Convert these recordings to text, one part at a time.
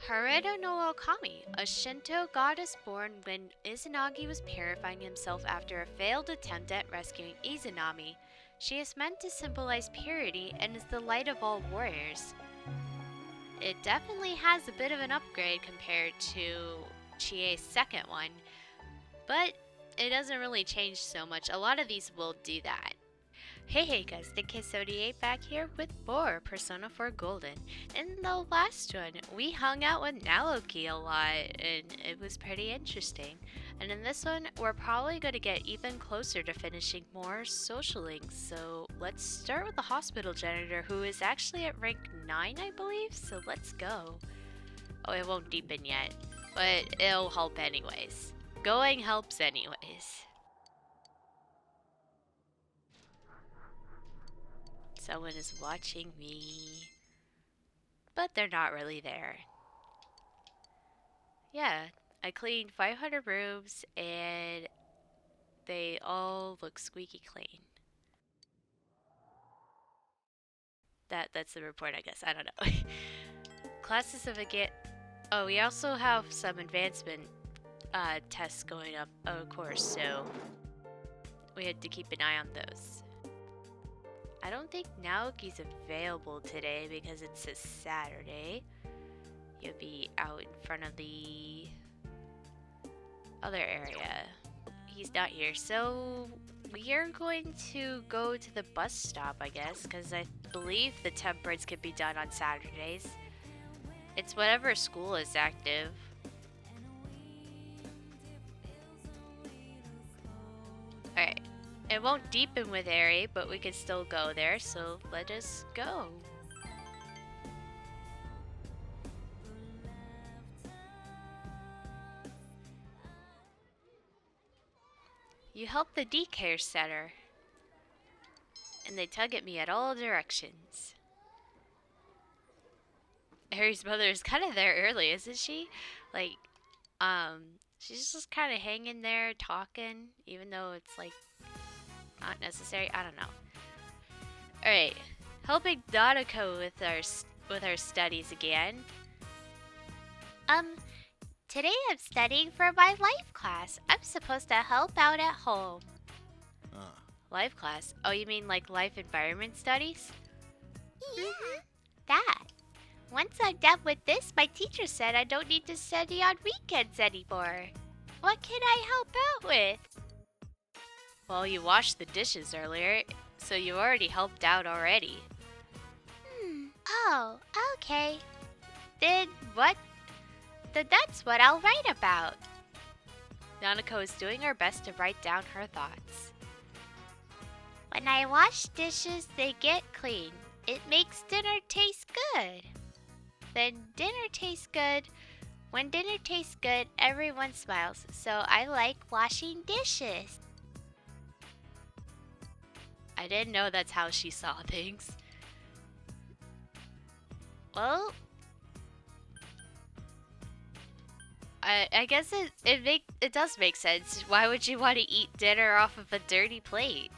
Haruto no Okami, a Shinto goddess born when Izanagi was purifying himself after a failed attempt at rescuing Izanami. She is meant to symbolize purity and is the light of all warriors. It definitely has a bit of an upgrade compared to Chie's second one, but it doesn't really change so much. A lot of these will do that. Hey guys, DK78 back here with more Persona 4 Golden. In the last one, we hung out with Naoki a lot, and it was pretty interesting. And in this one, we're probably going to get even closer to finishing more social links. So let's start with the hospital janitor, who is actually at rank 9, I believe. So let's go. Oh, it won't deepen yet, but it'll help anyways. Going helps anyways. Someone is watching me, but they're not really there. Yeah, I cleaned 500 rooms and they all look squeaky clean. That's the report, I guess. I don't know. Classes of Oh, we also have some advancement tests going up, of course, so we had to keep an eye on those. I don't think Naoki's available today because it's a Saturday. You'll be out in front of the other area. He's not here, so we are going to go to the bus stop, I guess, because I believe the temperance can be done on Saturdays. It's whatever school is active. Alright. It won't deepen with Eri, but we can still go there, so let us go. You help the daycare center. And they tug at me at all directions. Eri's mother is kind of there early, isn't she? Like, she's just kind of hanging there talking, even though it's like not necessary. I don't know. Alright, helping Nanako with our studies again. Today I'm studying for my life class. I'm supposed to help out at home. Life class? Oh, you mean like life environment studies? Yeah. That. Once I'm done with this, my teacher said I don't need to study on weekends anymore. What can I help out with? Well, you washed the dishes earlier, so you already helped out already. Oh, okay. Then that's what I'll write about. Nanako is doing her best to write down her thoughts. When I wash dishes, they get clean. It makes dinner taste good. Then dinner tastes good. When dinner tastes good, everyone smiles. So I like washing dishes. I didn't know that's how she saw things. Well, I guess it does make sense. Why would you want to eat dinner off of a dirty plate?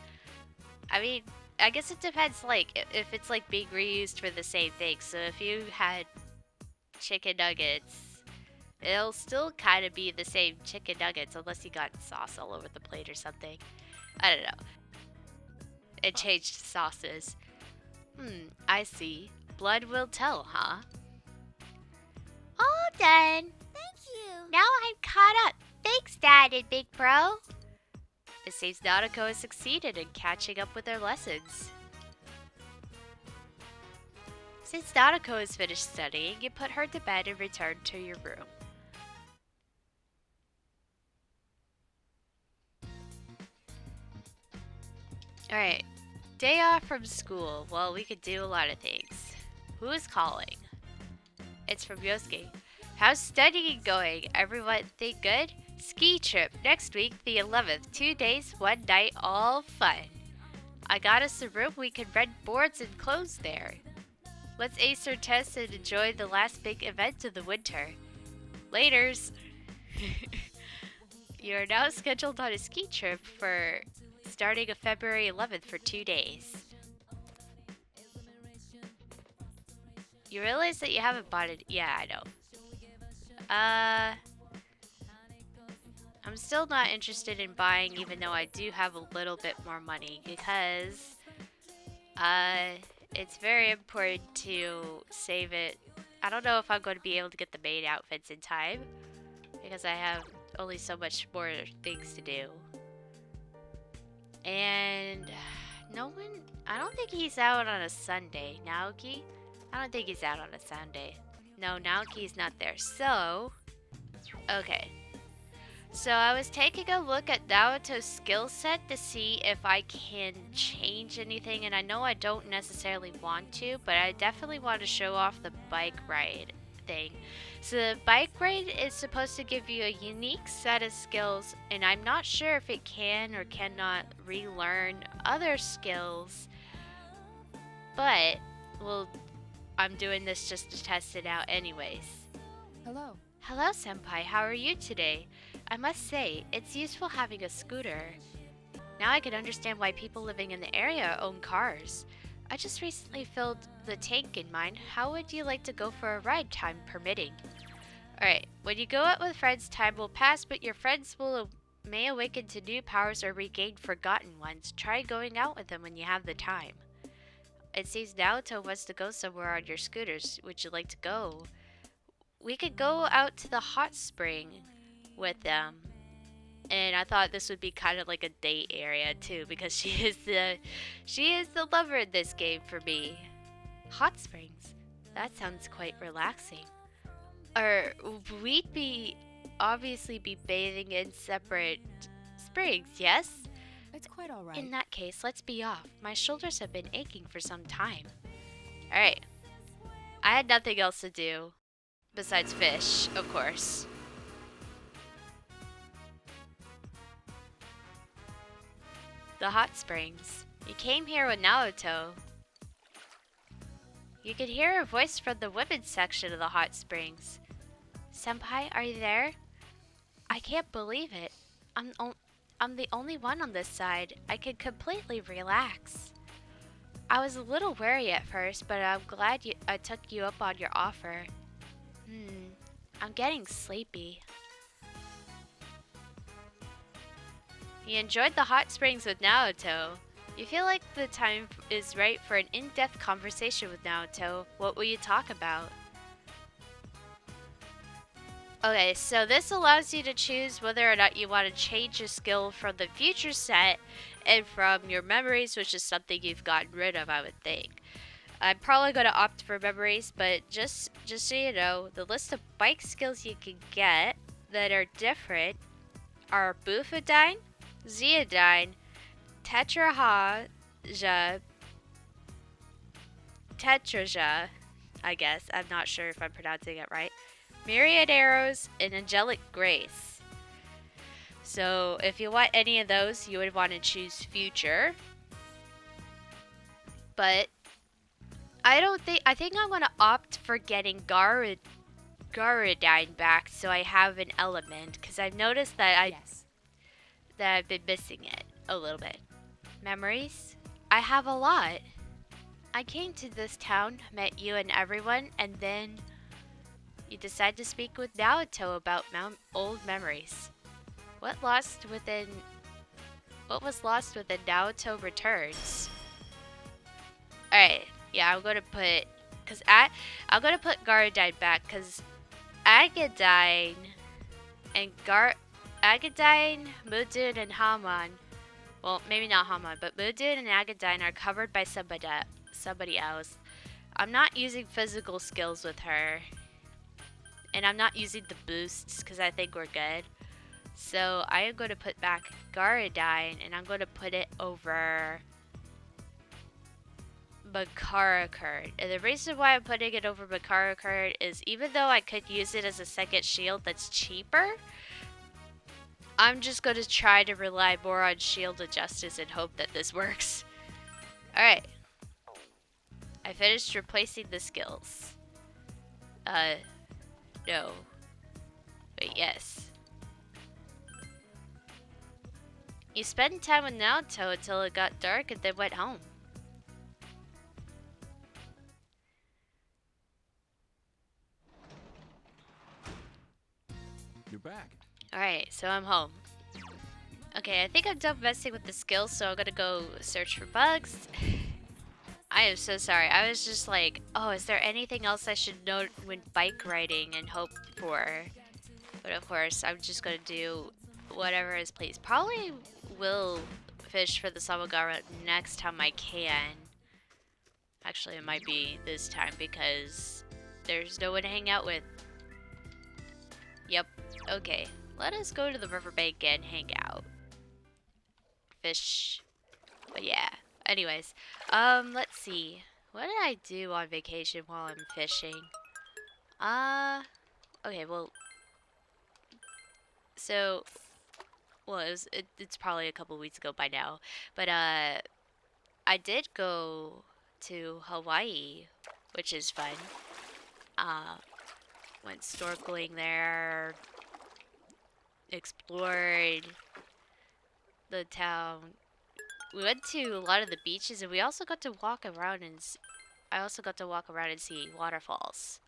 I mean, I guess it depends, like, if it's, like, being reused for the same thing. So if you had chicken nuggets, it'll still kind of be the same chicken nuggets, unless you got sauce all over the plate or something. I don't know. It changed sauces. I see. Blood will tell, huh? All done. Thank you. Now I'm caught up. Thanks, Dad and Big Bro. It seems Nanako has succeeded in catching up with her lessons. Since Nanako has finished studying, you put her to bed and return to your room. Alright, day off from school. Well, we could do a lot of things. Who is calling? It's from Yosuke. How's studying going? Everyone think good? Ski trip next week, the 11th. 2 days, 1 night, all fun. I got us a room we can rent boards and clothes there. Let's ace our tests and enjoy the last big event of the winter. Laters! You are now scheduled on a ski trip for starting of February 11th for 2 days. You realize that you haven't bought it? Yeah, I know. I'm still not interested in buying, even though I do have a little bit more money, because it's very important to save it. I don't know if I'm going to be able to get the maid outfits in time, because I have only so much more things to do. And no one, I don't think he's out on a Sunday. Naoki? I don't think he's out on a Sunday. No, Naoki's not there. So, okay. So I was taking a look at Naoto's skill set to see if I can change anything, and I know I don't necessarily want to, but I definitely want to show off the bike ride thing. So the bike ride is supposed to give you a unique set of skills, and I'm not sure if it can or cannot relearn other skills, but, well, I'm doing this just to test it out anyways. Hello. Hello, Senpai. How are you today? I must say, it's useful having a scooter. Now I can understand why people living in the area own cars. I just recently filled the tank in mine. How would you like to go for a ride, time permitting? Alright, when you go out with friends, time will pass, but your friends may awaken to new powers or regain forgotten ones. Try going out with them when you have the time. It seems Naoto wants to go somewhere on your scooters. Would you like to go? We could go out to the hot spring with them. And I thought this would be kind of like a date area too, because she is the lover in this game for me. Hot springs. That sounds quite relaxing. Or we'd obviously be bathing in separate springs, yes? It's quite alright. In that case, let's be off. My shoulders have been aching for some time. Alright. I had nothing else to do. Besides fish, of course. The hot springs. You came here with Naoto. You could hear her voice from the women's section of the hot springs. Senpai, are you there? I can't believe it. I'm the only one on this side. I could completely relax. I was a little wary at first, but I'm glad I took you up on your offer. I'm getting sleepy. You enjoyed the hot springs with Naoto. You feel like the time is right for an in-depth conversation with Naoto. What will you talk about? Okay, so this allows you to choose whether or not you want to change a skill from the future set and from your memories, which is something you've gotten rid of, I would think. I'm probably going to opt for memories, but just so you know, the list of bike skills you can get that are different are Bufadine, Zeodine, Tetraja, I guess. I'm not sure if I'm pronouncing it right. Myriad Arrows, and Angelic Grace. So if you want any of those, you would want to choose Future. But I think I'm going to opt for getting Garudyne back so I have an element, because I've noticed that that I've been missing it a little bit. Memories? I have a lot. I came to this town, met you and everyone, and then you decide to speak with Naoto about old memories. What was lost within Naoto Returns? Alright, yeah, I'm gonna put Garudyne back, because Agadine, Mudun, and Haman, well, maybe not Haman, but Mudun and Agadine are covered by somebody else. I'm not using physical skills with her. And I'm not using the boosts because I think we're good. So I am going to put back Garudyne, and I'm going to put it over Bakarakurt. And the reason why I'm putting it over Bakarakurt is even though I could use it as a second shield that's cheaper, I'm just going to try to rely more on shield adjusters and hope that this works. Alright. I finished replacing the skills. No. Wait, yes. You spent time with Naoto until it got dark and then went home. You're back. Alright, so I'm home. Okay, I think I'm done messing with the skills, so I'm gonna go search for bugs. I am so sorry. I was just like, oh, is there anything else I should know when bike riding and hope for? But of course, I'm just gonna do whatever is pleased. Probably will fish for the Samogara next time I can. Actually, it might be this time because there's no one to hang out with. Yep. Okay. Let us go to the riverbank and hang out. Fish. But yeah. Anyways, let's see. What did I do on vacation while I'm fishing? Okay, well, so, well, it's probably a couple weeks ago by now, but, I did go to Hawaii, which is fun. Uh, went snorkeling there, explored the town. We went to a lot of the beaches, and we also got to walk around and I also got to walk around and see waterfalls.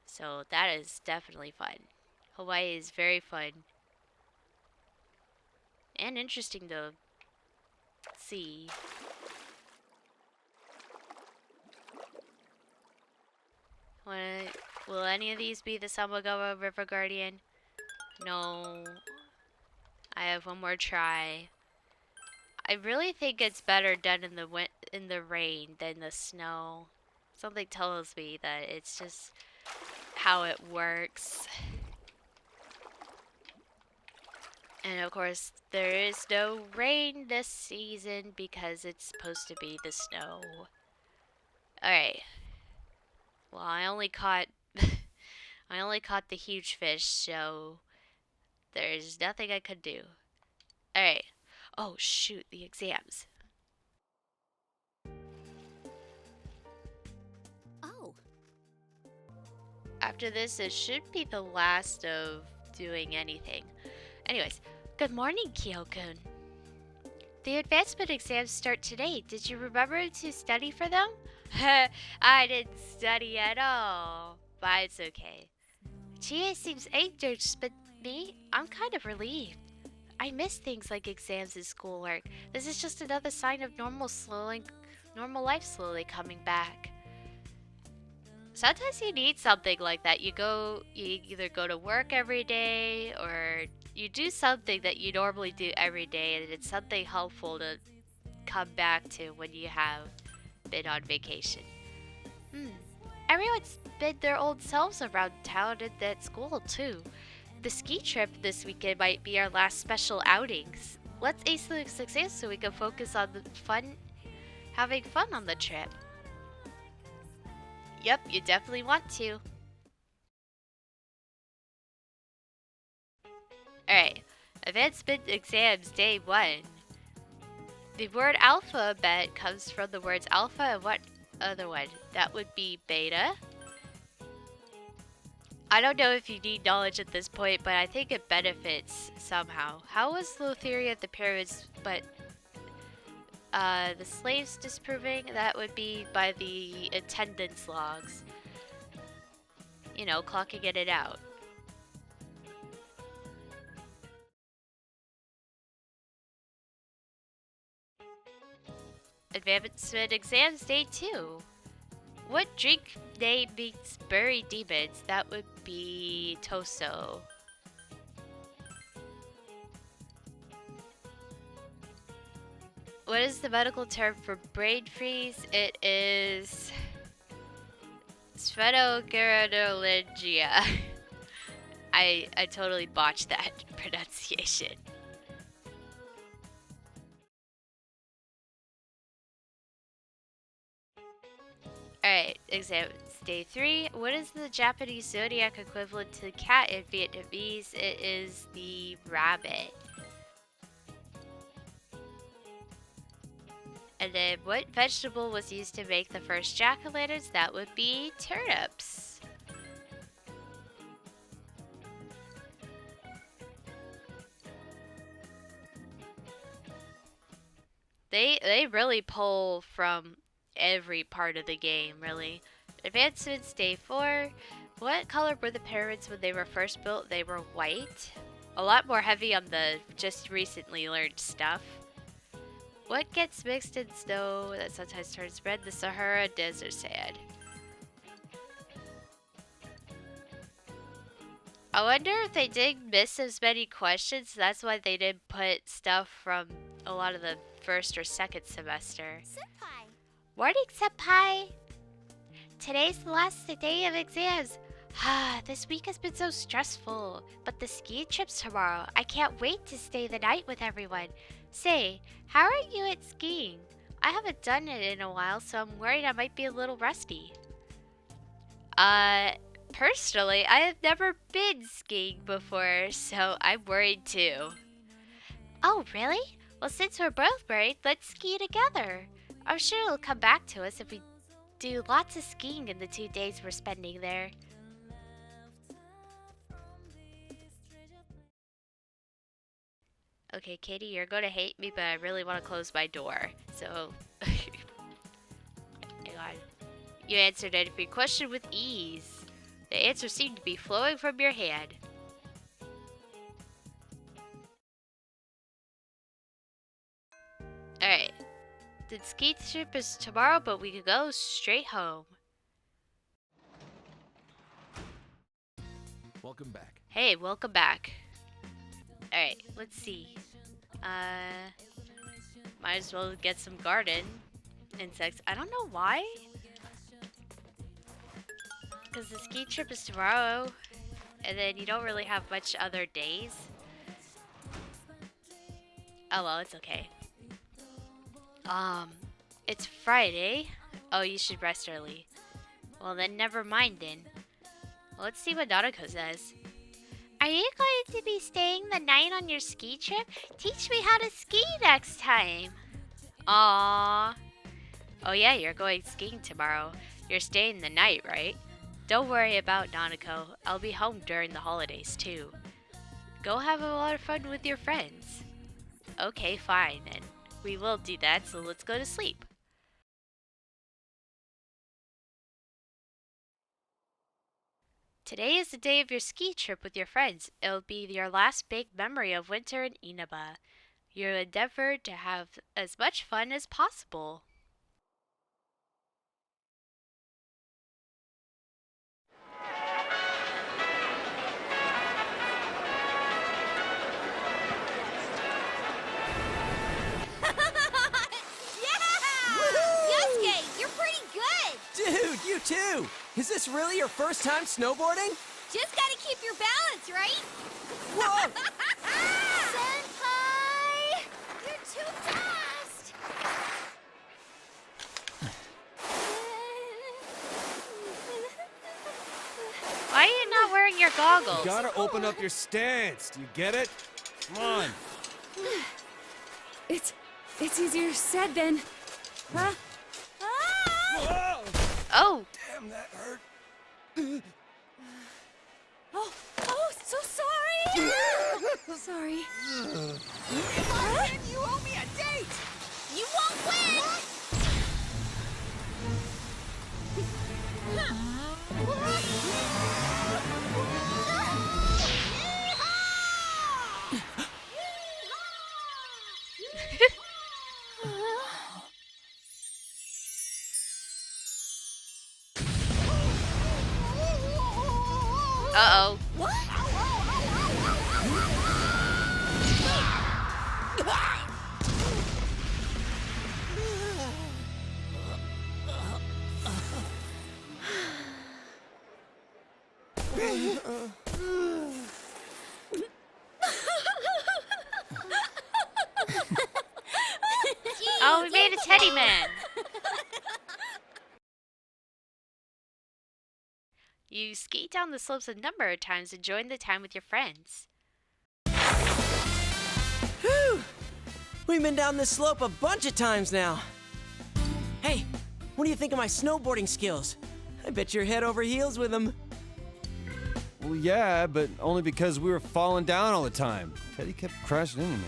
So that is definitely fun. Hawaii is very fun and interesting to see. Will any of these be the Samogawa River Guardian? No. I have one more try. I really think it's better done in the rain than the snow. Something tells me that it's just how it works. And of course, there is no rain this season because it's supposed to be the snow. Alright. Well, I only caught I only caught the huge fish, so there's nothing I could do. Alright. Oh shoot, the exams. Oh. After this, it should be the last of doing anything. Anyways, good morning, Kyo-kun. The advancement exams start today. Did you remember to study for them? I didn't study at all, but it's okay. Chie seems anxious, but me, I'm kind of relieved. I miss things like exams and schoolwork. This is just another sign of normal life slowly coming back. Sometimes you need something like that. You either go to work every day or you do something that you normally do every day, and it's something helpful to come back to when you have been on vacation. Everyone's been their old selves around town and at school too. The ski trip this weekend might be our last special outings. Let's ace the success so we can focus on having fun on the trip. Yep, you definitely want to. Alright, advancement exams day 1. The word alphabet comes from the words alpha and what other one? That would be beta. I don't know if you need knowledge at this point, but I think it benefits somehow. How was the theory of the pyramids, but the slaves disproving? That would be by the attendance logs. You know, clocking it out. Advancement exams day 2. What drink name means buried demons? That would be Toso. What is the medical term for brain freeze? It is sphenogyroderalgia. I totally botched that pronunciation. Alright, exam day 3. What is the Japanese zodiac equivalent to cat in Vietnamese? It is the rabbit. And then what vegetable was used to make the first jack-o'-lanterns? That would be turnips. They really pull from every part of the game, really. Advancements Day 4. What color were the pyramids when they were first built? They were white. A lot more heavy on the just recently learned stuff. What gets mixed in snow that sometimes turns red? The Sahara Desert sand. I wonder if they did miss as many questions. That's why they didn't put stuff from a lot of the first or second semester. Senpai. Morning, Senpai! Today's the last day of exams. This week has been so stressful. But the ski trip's tomorrow. I can't wait to stay the night with everyone. Say, how are you at skiing? I haven't done it in a while, so I'm worried I might be a little rusty. Personally, I have never been skiing before, so I'm worried too. Oh, really? Well, since we're both worried, let's ski together. I'm sure it'll come back to us if we do lots of skiing in the 2 days we're spending there. Okay, Katie, you're gonna hate me, but I really want to close my door, so... Hang on. You answered every question with ease. The answers seem to be flowing from your hand. Alright. The ski trip is tomorrow, but we could go straight home. Welcome back. Hey, welcome back. Alright, let's see. Might as well get some garden insects. I don't know why. Because the ski trip is tomorrow, and then you don't really have much other days. Oh well, it's okay. It's Friday. Oh, you should rest early. Well then, never mind then. Well, let's see what Nanako says. Are you going to be staying the night on your ski trip? Teach me how to ski next time. Aww. Oh yeah, you're going skiing tomorrow. You're staying the night, right? Don't worry about Nanako. I'll be home during the holidays too. Go have a lot of fun with your friends. Okay, fine then. We will do that, so let's go to sleep. Today is the day of your ski trip with your friends. It'll be your last big memory of winter in Inaba. You'll endeavor to have as much fun as possible. Dude, you too! Is this really your first time snowboarding? Just gotta keep your balance, right? Whoa! Senpai! You're too fast! Why are you not wearing your goggles? You gotta open up your stance. Do you get it? Come on. It's easier said than... Huh? Whoa! Oh! Damn, that hurt. Oh, so sorry! Sorry. You owe me a date! You won't win! Uh-oh. What? Oh, we made a teddy man. You ski down the slopes a number of times enjoying the time with your friends. Whew! We've been down this slope a bunch of times now. Hey, what do you think of my snowboarding skills? I bet you're head over heels with them. Well, yeah, but only because we were falling down all the time. Teddy kept crashing into me.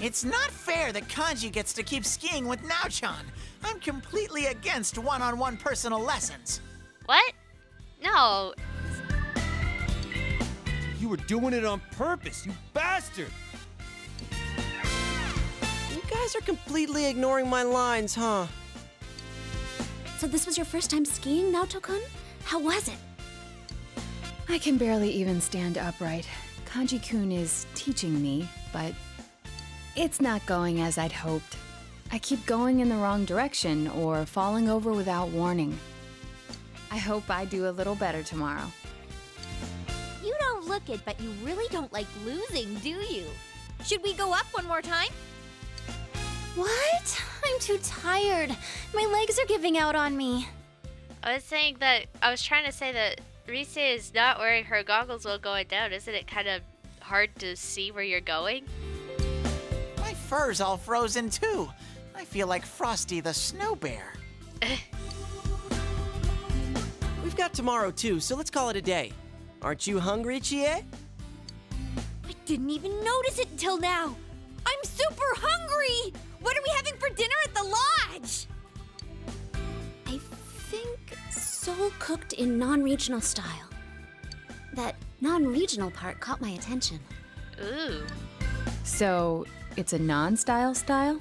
It's not fair that Kanji gets to keep skiing with Naochan. I'm completely against one-on-one personal lessons. What? No. You were doing it on purpose, you bastard! You guys are completely ignoring my lines, huh? So this was your first time skiing, Naoto-kun? How was it? I can barely even stand upright. Kanji-kun is teaching me, but it's not going as I'd hoped. I keep going in the wrong direction or falling over without warning. I hope I do a little better tomorrow. You don't look it, but you really don't like losing, do you? Should we go up one more time? What? I'm too tired. My legs are giving out on me. I was trying to say that Rise is not wearing her goggles while going down. Isn't it kind of hard to see where you're going? My fur's all frozen too. I feel like Frosty the Snow Bear. We've got tomorrow too, so let's call it a day. Aren't you hungry, Chie? I didn't even notice it until now. I'm super hungry! What are we having for dinner at the lodge? I think soul cooked in non-regional style. That non-regional part caught my attention. Ooh. So, it's a non-style style?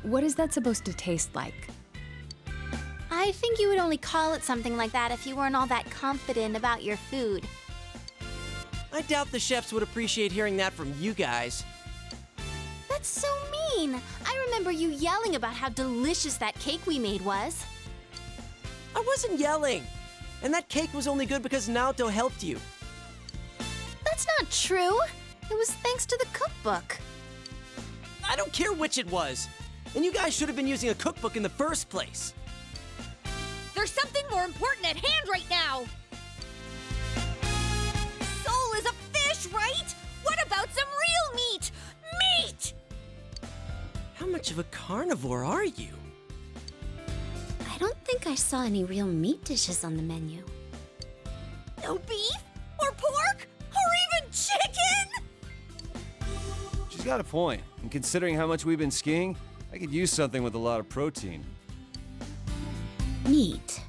What is that supposed to taste like? I think you would only call it something like that if you weren't all that confident about your food. I doubt the chefs would appreciate hearing that from you guys. That's so mean! I remember you yelling about how delicious that cake we made was. I wasn't yelling. And that cake was only good because Naoto helped you. That's not true! It was thanks to the cookbook. I don't care which it was. And you guys should have been using a cookbook in the first place. There's something more important at hand right now! Soul is a fish, right? What about some real meat? Meat! How much of a carnivore are you? I don't think I saw any real meat dishes on the menu. No beef? Or pork? Or even chicken? She's got a point. And considering how much we've been skiing, I could use something with a lot of protein. Meat.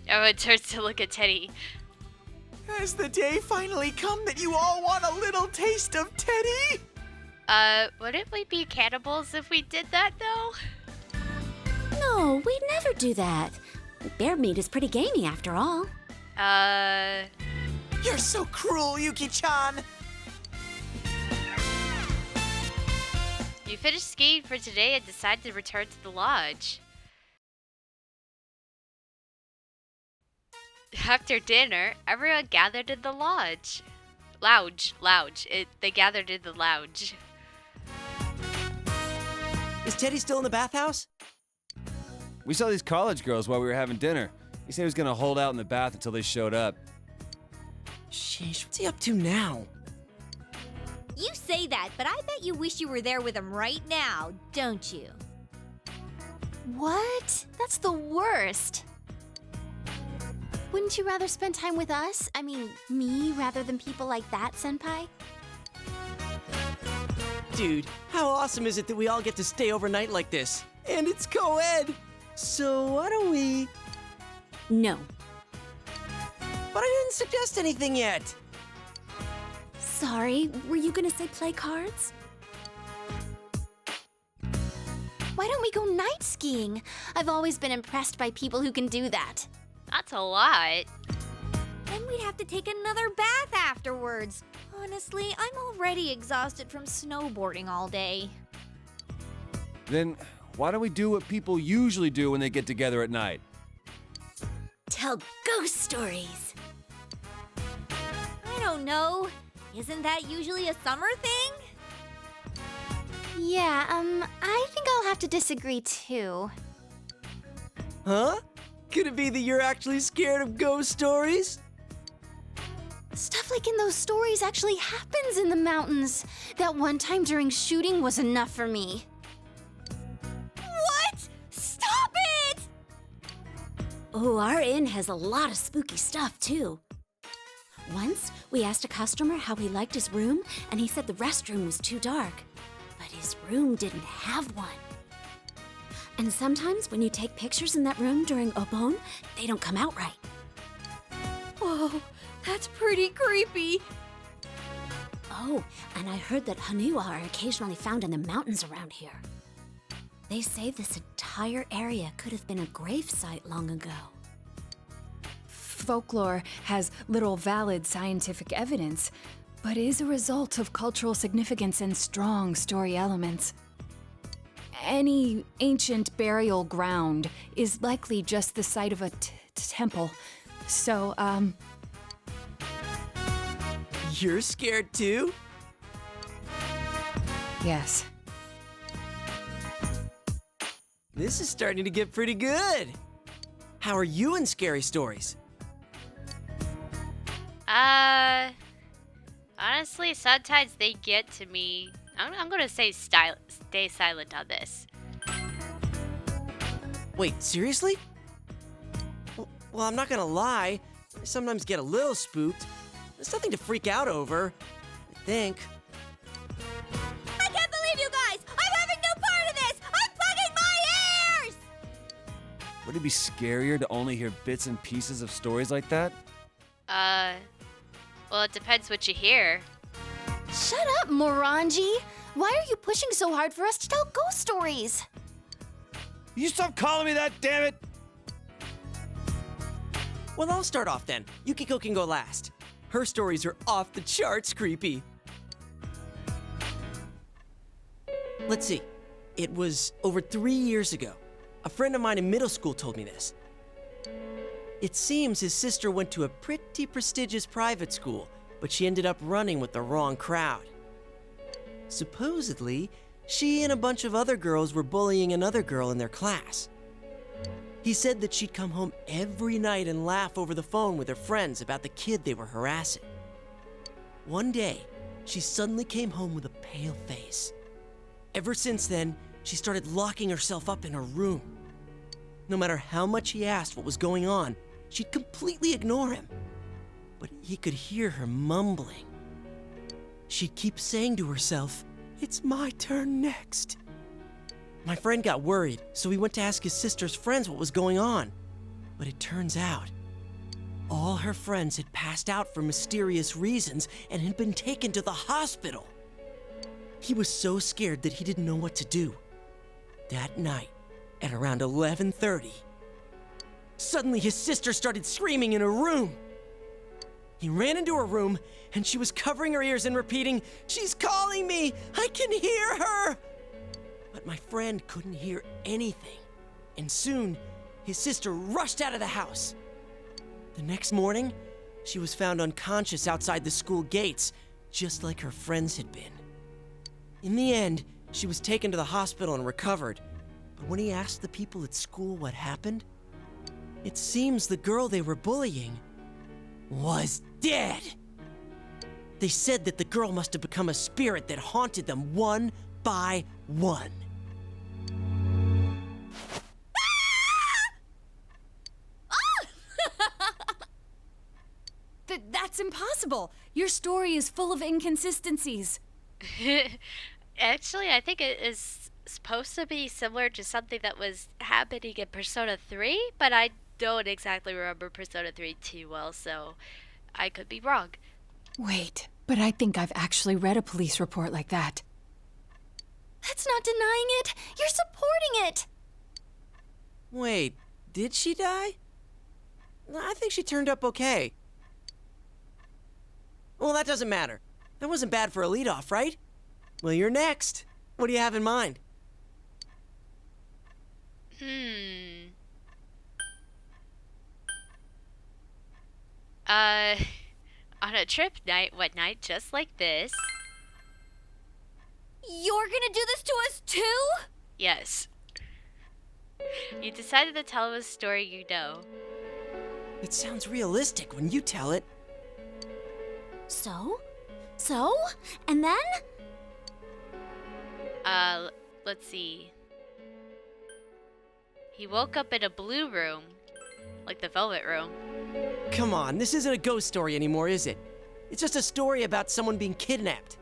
Everyone turns to look at Teddy. Has the day finally come that you all want a little taste of Teddy? Wouldn't we be cannibals if we did that, though? No, we'd never do that. Bear meat is pretty gamey after all. You're so cruel, Yuki-chan. You finished skiing for today and decided to return to the lodge. After dinner, everyone gathered in the lodge. Lounge. They gathered in the lounge. Is Teddy still in the bathhouse? We saw these college girls while we were having dinner. He said he was gonna hold out in the bath until they showed up. Sheesh, what's he up to now? You say that, but I bet you wish you were there with him right now, don't you? What? That's the worst. Wouldn't you rather spend time with us? I mean, me rather than people like that, Senpai? Dude, how awesome is it that we all get to stay overnight like this? And it's co-ed! So why don't we... No. But I didn't suggest anything yet! Sorry, were you gonna say play cards? Why don't we go night skiing? I've always been impressed by people who can do that. That's a lot. Then we'd have to take another bath afterwards. Honestly, I'm already exhausted from snowboarding all day. Then why don't we do what people usually do when they get together at night? Tell ghost stories. I don't know. Isn't that usually a summer thing? Yeah, I think I'll have to disagree too. Huh? Could it be that you're actually scared of ghost stories? Stuff like in those stories actually happens in the mountains. That one time during shooting was enough for me. What? Stop it! Oh, our inn has a lot of spooky stuff too. Once, we asked a customer how he liked his room, and he said the restroom was too dark. But his this room didn't have one. And sometimes when you take pictures in that room during Obon, they don't come out right. Whoa, that's pretty creepy. Oh, and I heard that Haniwa are occasionally found in the mountains around here. They say this entire area could have been a grave site long ago. Folklore has little valid scientific evidence, but is a result of cultural significance and strong story elements. Any ancient burial ground is likely just the site of a temple. So, You're scared too? yes. This is starting to get pretty good. How are you in scary stories? Honestly, sometimes they get to me. I'm gonna say stay silent on this. Wait, seriously? Well, I'm not gonna lie. I sometimes get a little spooked. There's nothing to freak out over, I think. I can't believe you guys! I'm having no part of this! I'm plugging my ears! Would it be scarier to only hear bits and pieces of stories like that? Well, it depends what you hear. Shut up, Morangi! Why are you pushing so hard for us to tell ghost stories? You stop calling me that, damn it! Well, I'll start off then. Yukiko can go last. Her stories are off the charts creepy. Let's see. It was over 3 years ago. A friend of mine in middle school told me this. It seems his sister went to a pretty prestigious private school, but she ended up running with the wrong crowd. Supposedly, she and a bunch of other girls were bullying another girl in their class. He said that she'd come home every night and laugh over the phone with her friends about the kid they were harassing. One day, she suddenly came home with a pale face. Ever since then, she started locking herself up in her room. No matter how much he asked what was going on, she'd completely ignore him. But he could hear her mumbling. She'd keep saying to herself, "It's my turn next." My friend got worried, so he went to ask his sister's friends what was going on. But it turns out, all her friends had passed out for mysterious reasons and had been taken to the hospital. He was so scared that he didn't know what to do. That night, at around 11:30, suddenly his sister started screaming in her room. He ran into her room, and she was covering her ears and repeating, "She's calling me! I can hear her!" But my friend couldn't hear anything, and soon his sister rushed out of the house. The next morning, she was found unconscious outside the school gates, just like her friends had been. In the end, she was taken to the hospital and recovered, but when he asked the people at school what happened, it seems the girl they were bullying was dead. They said that the girl must have become a spirit that haunted them one by one. That's impossible. Your story is full of inconsistencies. Actually, I think it is supposed to be similar to something that was happening in Persona 3, but I don't exactly remember Persona 3 too well, so I could be wrong. Wait, but I think I've actually read a police report like that. That's not denying it! You're supporting it! Wait, did she die? I think she turned up okay. Well, that doesn't matter. That wasn't bad for a leadoff, right? Well, you're next. What do you have in mind? On a trip night, one night just like this. You're gonna do this to us too? Yes. You decided to tell us a story you know. It sounds realistic when you tell it. So? And then? Let's see. He woke up in a blue room, like the Velvet Room. Come on, this isn't a ghost story anymore, is it? It's just a story about someone being kidnapped.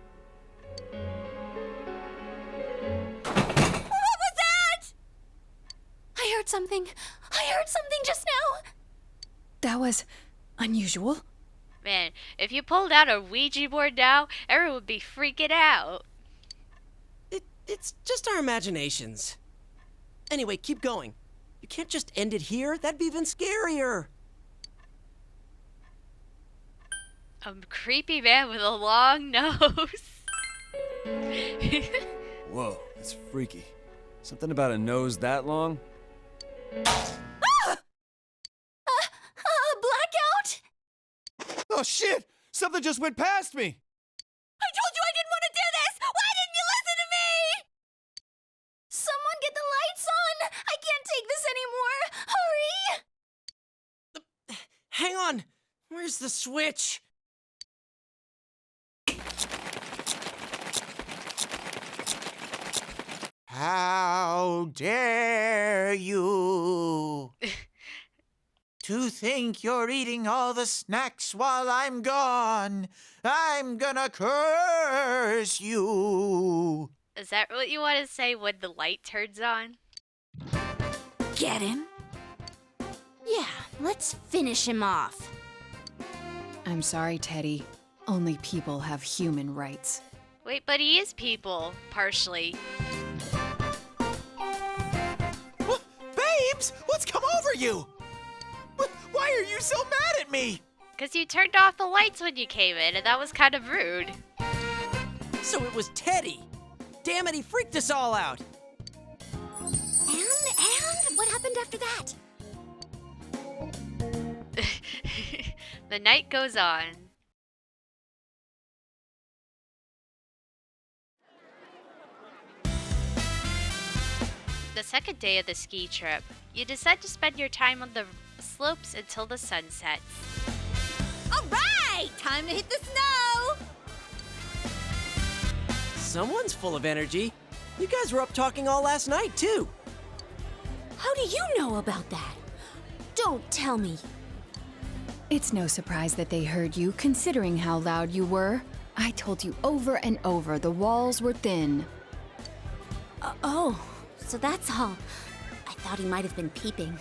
something. I heard something just now. That was unusual. Man, if you pulled out a Ouija board now, everyone would be freaking out. It's just our imaginations. Anyway, keep going. You can't just end it here. That'd be even scarier. A creepy man with a long nose. Whoa, that's freaky. Something about a nose that long? Blackout? Oh shit! Something just went past me! I told you I didn't want to do this! Why didn't you listen to me? Someone get the lights on! I can't take this anymore! Hurry! Hang on. Where's the switch? How dare you? To think you're eating all the snacks while I'm gone. I'm gonna curse you. Is that what you want to say when the light turns on? Get him? Yeah, let's finish him off. I'm sorry, Teddy. Only people have human rights. Wait, but he is people, partially. Babes, what's come over you? Why are you so mad at me? Because you turned off the lights when you came in, and that was kind of rude. So it was Teddy. Damn it, he freaked us all out. And what happened after that? The night goes on. The second day of the ski trip, you decide to spend your time on the slopes until the sun sets. All right, time to hit the snow. Someone's full of energy. You guys were up talking all last night, too. How do you know about that? Don't tell me. It's no surprise that they heard you, considering how loud you were. I told you over and over the walls were thin. Oh, so that's all. I thought he might have been peeping.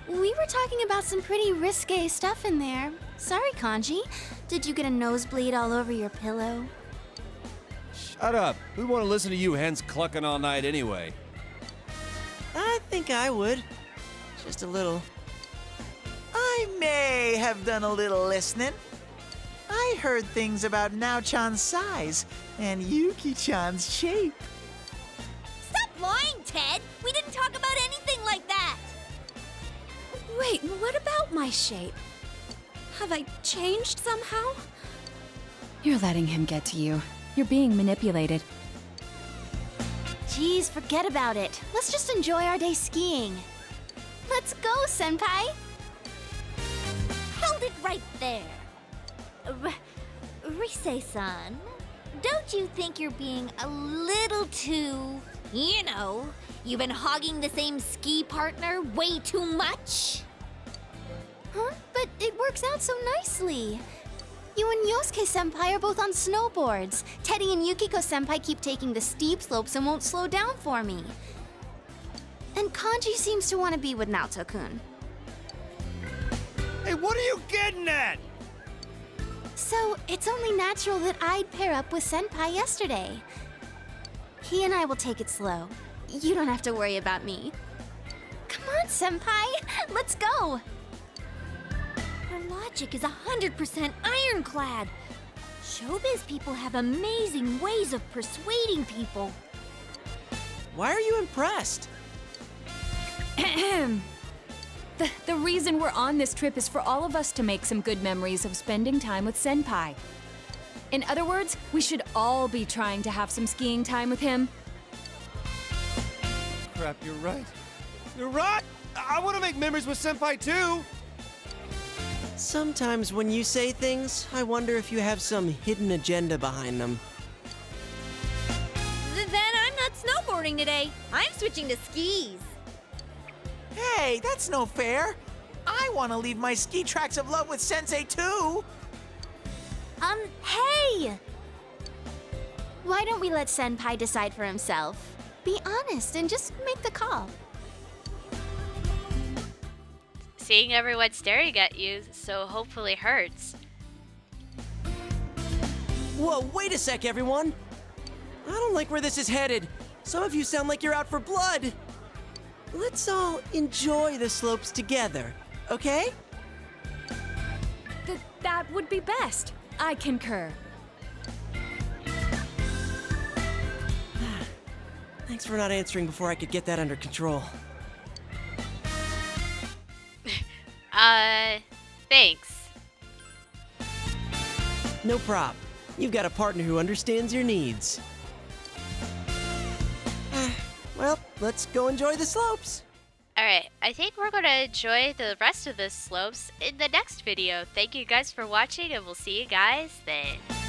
We were talking about some pretty risque stuff in there. Sorry, Kanji. Did you get a nosebleed all over your pillow? Shut up. We want to listen to you hens clucking all night anyway. I think I would. Just a little. I may have done a little listening. I heard things about Nao-chan's size and Yuki-chan's shape. Stop lying, Ted. We didn't talk about anything like that. Wait, what about my shape? Have I changed somehow? You're letting him get to you. You're being manipulated. Geez, forget about it. Let's just enjoy our day skiing. Let's go, Senpai. Hold it right there. Rise-san, don't you think you're being a little too, you've been hogging the same ski partner way too much? Huh? But it works out so nicely. You and Yosuke-senpai are both on snowboards. Teddy and Yukiko-senpai keep taking the steep slopes and won't slow down for me. And Kanji seems to want to be with Naoto-kun. Hey, what are you getting at? So, it's only natural that I'd pair up with Senpai yesterday. He and I will take it slow. You don't have to worry about me. Come on, Senpai! Let's go! Her logic is 100% ironclad. Showbiz people have amazing ways of persuading people. Why are you impressed? The reason we're on this trip is for all of us to make some good memories of spending time with Senpai. In other words, we should all be trying to have some skiing time with him. Crap, you're right. You're right! I want to make memories with Senpai too! Sometimes when you say things, I wonder if you have some hidden agenda behind them. Then I'm not snowboarding today. I'm switching to skis. Hey, that's no fair. I want to leave my ski tracks of love with Sensei too. Hey! Why don't we let Senpai decide for himself? Be honest and just make the call. seeing everyone staring at you, so hopefully hurts. Whoa, wait a sec, everyone! I don't like where this is headed. Some of you sound like you're out for blood. Let's all enjoy the slopes together, okay? That would be best. I concur. Thanks for not answering before I could get that under control. Thanks. No prob. You've got a partner who understands your needs. Well, let's go enjoy the slopes. Alright, I think we're gonna enjoy the rest of the slopes in the next video. Thank you guys for watching, and we'll see you guys then.